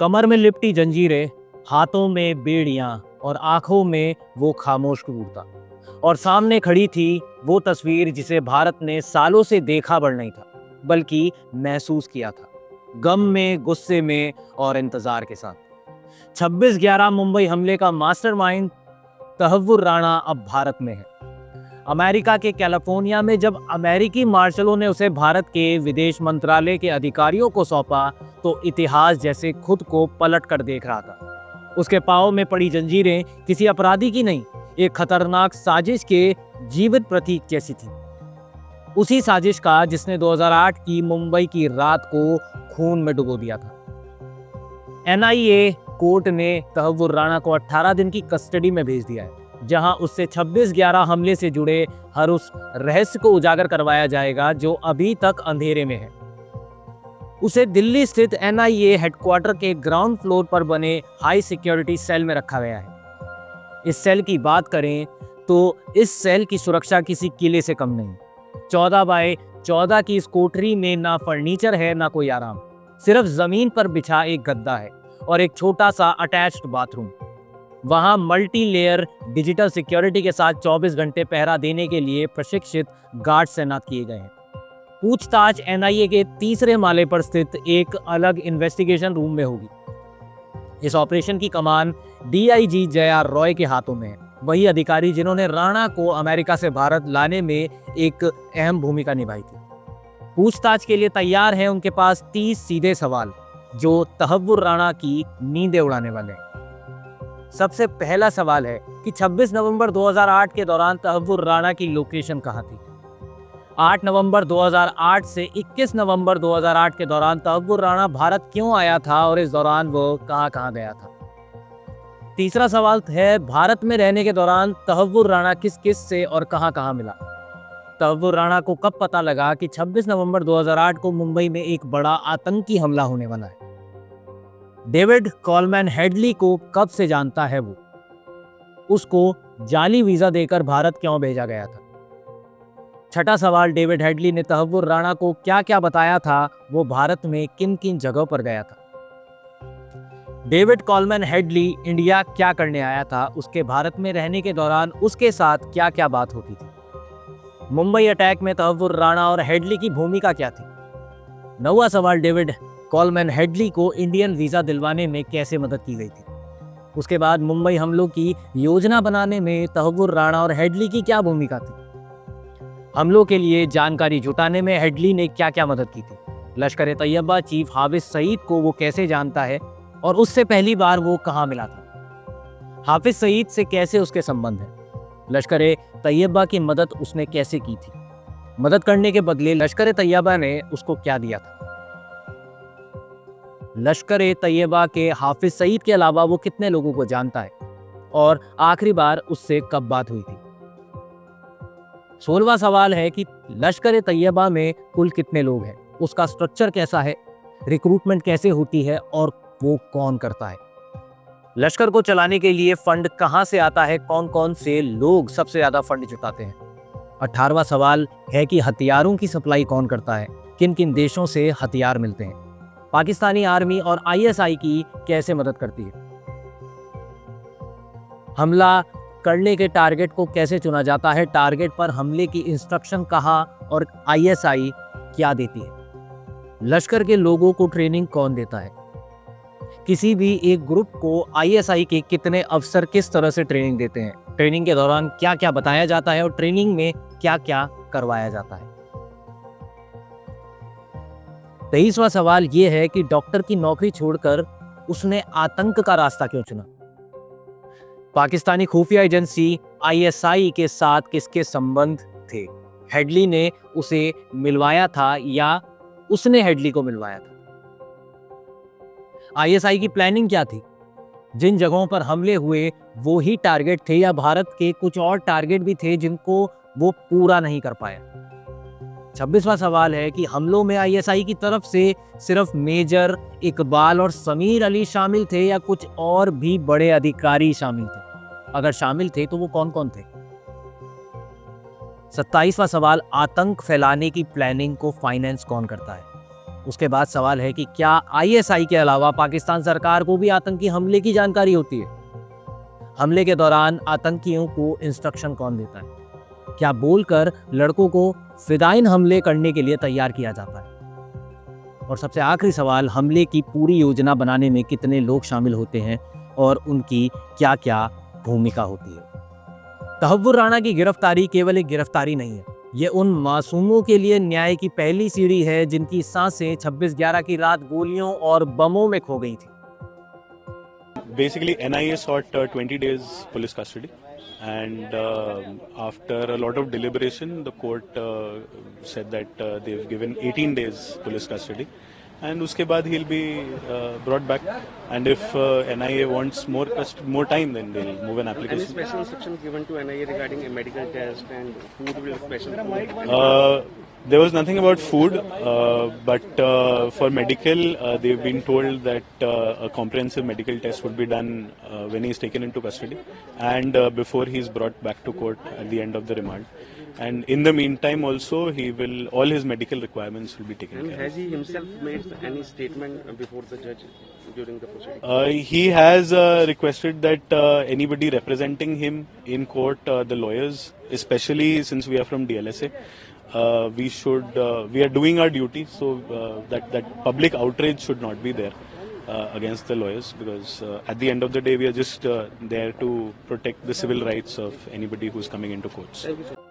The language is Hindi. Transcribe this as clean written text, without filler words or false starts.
कमर में लिपटी जंजीरें, हाथों में बेड़ियां और आंखों में वो खामोश क्रूरता। और सामने खड़ी थी वो तस्वीर जिसे भारत ने सालों से देखा बढ़ नहीं था, बल्कि महसूस किया था, गम में, गुस्से में और इंतजार के साथ। 26/11 मुंबई हमले का मास्टरमाइंड तहव्वुर राणा अब भारत में है। अमेरिका के कैलिफोर्निया में जब अमेरिकी मार्शलों ने उसे भारत के विदेश मंत्रालय के अधिकारियों को सौंपा, तो इतिहास जैसे खुद को पलट कर देख रहा था। उसके पांव में पड़ी जंजीरें किसी अपराधी की नहीं, एक खतरनाक साजिश के जीवित प्रतीक जैसी थी। उसी साजिश का जिसने 2008 की मुंबई की रात को खून में डुबो दिया था। एनआईए कोर्ट ने तहव्वुर राणा को 18 दिन की कस्टडी में भेज दिया है, जहां उससे 26/11 हमले से जुड़े हर उस रहस्य को उजागर करवाया जाएगा जो अभी तक अंधेरे में है। उसे दिल्ली स्थित एनआईए हेडक्वार्टर के ग्राउंड फ्लोर पर बने हाई सिक्योरिटी सेल में रखा गया है। इस सेल की बात करें तो इस सेल की सुरक्षा किसी किले से कम नहीं। 14x14 की इस कोठरी में ना फर्नीचर है, ना कोई आराम। सिर्फ जमीन पर बिछा एक गद्दा है और एक छोटा सा अटैच्ड बाथरूम। वहां मल्टी लेयर डिजिटल सिक्योरिटी के साथ 24 घंटे पहरा देने के लिए प्रशिक्षित गार्ड तैनात किए गए हैं। पूछताछ एनआईए के तीसरे माले पर स्थित एक अलग इन्वेस्टिगेशन रूम में होगी। इस ऑपरेशन की कमान डीआईजी जे.आर. रॉय के हाथों में है, वही अधिकारी जिन्होंने राणा को अमेरिका से भारत लाने में एक अहम भूमिका निभाई थी। पूछताछ के लिए तैयार हैं उनके पास 30 सीधे सवाल जो तहव्वुर राणा की नींदें उड़ाने वाले हैं। सबसे पहला सवाल है कि 26 नवंबर 2008 के दौरान तहव्वुर राणा की लोकेशन कहाँ थी? 8 नवंबर 2008 से 21 नवंबर 2008 के दौरान तहव्वुर राणा भारत क्यों आया था और इस दौरान वो कहाँ गया था? तीसरा सवाल है भारत में रहने के दौरान तहव्वुर राणा किस किस से और कहाँ मिला? तहव्वुर राणा को कब पता लगा कि 26 नवंबर 2008 को मुंबई में एक बड़ा आतंकी हमला होने वाला है? डेविड कॉलमैन हेडली को कब से जानता है वो? उसको जाली वीजा देकर भारत क्यों भेजा गया था? छठा सवाल, डेविड हेडली ने तहव्वुर राणा को क्या क्या बताया था, वो भारत में किन किन जगहों पर गया था? डेविड कॉलमैन हेडली इंडिया क्या करने आया था? उसके भारत में रहने के दौरान उसके साथ क्या क्या बात होती थी? मुंबई अटैक में तहव्वुर राणा और हेडली की भूमिका क्या थी? नौवां सवाल, डेविड कॉलमैन हेडली को इंडियन वीजा दिलवाने में कैसे मदद की गई थी? उसके बाद मुंबई हमलों की योजना बनाने में तहव्वुर राणा और हेडली की क्या भूमिका थी? हमलों के लिए जानकारी जुटाने में हेडली ने क्या क्या मदद की थी? लश्कर-ए-तैयबा चीफ हाफिज सईद को वो कैसे जानता है और उससे पहली बार वो कहाँ मिला था? हाफिज सईद से कैसे उसके संबंध हैं? लश्कर-ए-तैयबा की मदद उसने कैसे की थी? मदद करने के बदले लश्कर-ए-तैयबा ने उसको क्या दिया था? लश्कर-ए-तैयबा के हाफिज सईद के अलावा वो कितने लोगों को जानता है और आखिरी बार उससे कब बात हुई थी? 16वां सवाल है कि लश्कर-ए-तैयबा में कुल कितने लोग हैं, उसका स्ट्रक्चर कैसा है, रिक्रूटमेंट कैसे होती है और वो कौन करता है? लश्कर को चलाने के लिए फंड कहां से आता है, कौन कौन से लोग सबसे ज्यादा फंड जुटाते हैं? 18वां सवाल है कि हथियारों की सप्लाई कौन करता है, किन किन देशों से हथियार मिलते हैं? पाकिस्तानी आर्मी और आईएसआई की कैसे मदद करती है? हमला करने के टारगेट को कैसे चुना जाता है, टारगेट पर हमले की इंस्ट्रक्शन कहाँ और आईएसआई क्या देती है? लश्कर के लोगों को ट्रेनिंग कौन देता है? किसी भी एक ग्रुप को आईएसआई के कितने अफसर किस तरह से ट्रेनिंग देते हैं? ट्रेनिंग के दौरान क्या क्या बताया जाता है और ट्रेनिंग में क्या क्या करवाया जाता है? 23वां सवाल ये है कि डॉक्टर की नौकरी छोड़कर उसने आतंक का रास्ता क्यों चुना? पाकिस्तानी खुफिया एजेंसी आईएसआई के साथ किसके संबंध थे? हेडली ने उसे मिलवाया था या उसने हेडली को मिलवाया था? आईएसआई की प्लानिंग क्या थी? जिन जगहों पर हमले हुए वो ही टारगेट थे या भारत के कुछ और टारगेट भी थे जिनको वो पूरा नहीं कर पाया? 26वां सवाल है कि हमलों में आईएसआई की तरफ से सिर्फ मेजर इकबाल और समीर अली शामिल थे या कुछ और भी बड़े अधिकारी शामिल थे? अगर शामिल थे तो वो कौन कौन थे? 27वां सवाल, आतंक फैलाने की प्लानिंग को फाइनेंस कौन करता है? उसके बाद सवाल है कि क्या आईएसआई के अलावा पाकिस्तान सरकार को भी आतंकी हमले की जानकारी होती है? हमले के दौरान आतंकियों को इंस्ट्रक्शन कौन देता है? क्या बोलकर लड़कों को फिदाइन हमले करने के लिए तैयार किया जाता है? और सबसे आखिरी सवाल, हमले की पूरी योजना बनाने में कितने लोग शामिल होते हैं और उनकी क्या क्या भूमिका होती है? तहव्वुर राणा की गिरफ्तारी केवल एक गिरफ्तारी नहीं है, ये उन मासूमों के लिए न्याय की पहली सीढ़ी है जिनकी सांसें 26/11 की रात गोलियों और बमों में खो गई थी। Basically, NIA sought 20 days police custody, and after a lot of deliberation, the court said that they've given 18 days police custody, and uske baad he'll be brought back. And if NIA wants more time, then they'll move an application. Any special instruction given to NIA regarding a medical test and food will special food? There was nothing about food, but for medical, they've been told that a comprehensive medical test would be done when he is taken into custody and before he is brought back to court at the end of the remand. And in the meantime, also, all his medical requirements will be taken And care has he himself made any statement before the judge during the proceeding? He has requested that anybody representing him in court, the lawyers, especially since we are from DLSA, we are doing our duty, so that public outrage should not be there against the lawyers, because at the end of the day we are just there to protect the civil rights of anybody who is coming into courts. Thank you, sir.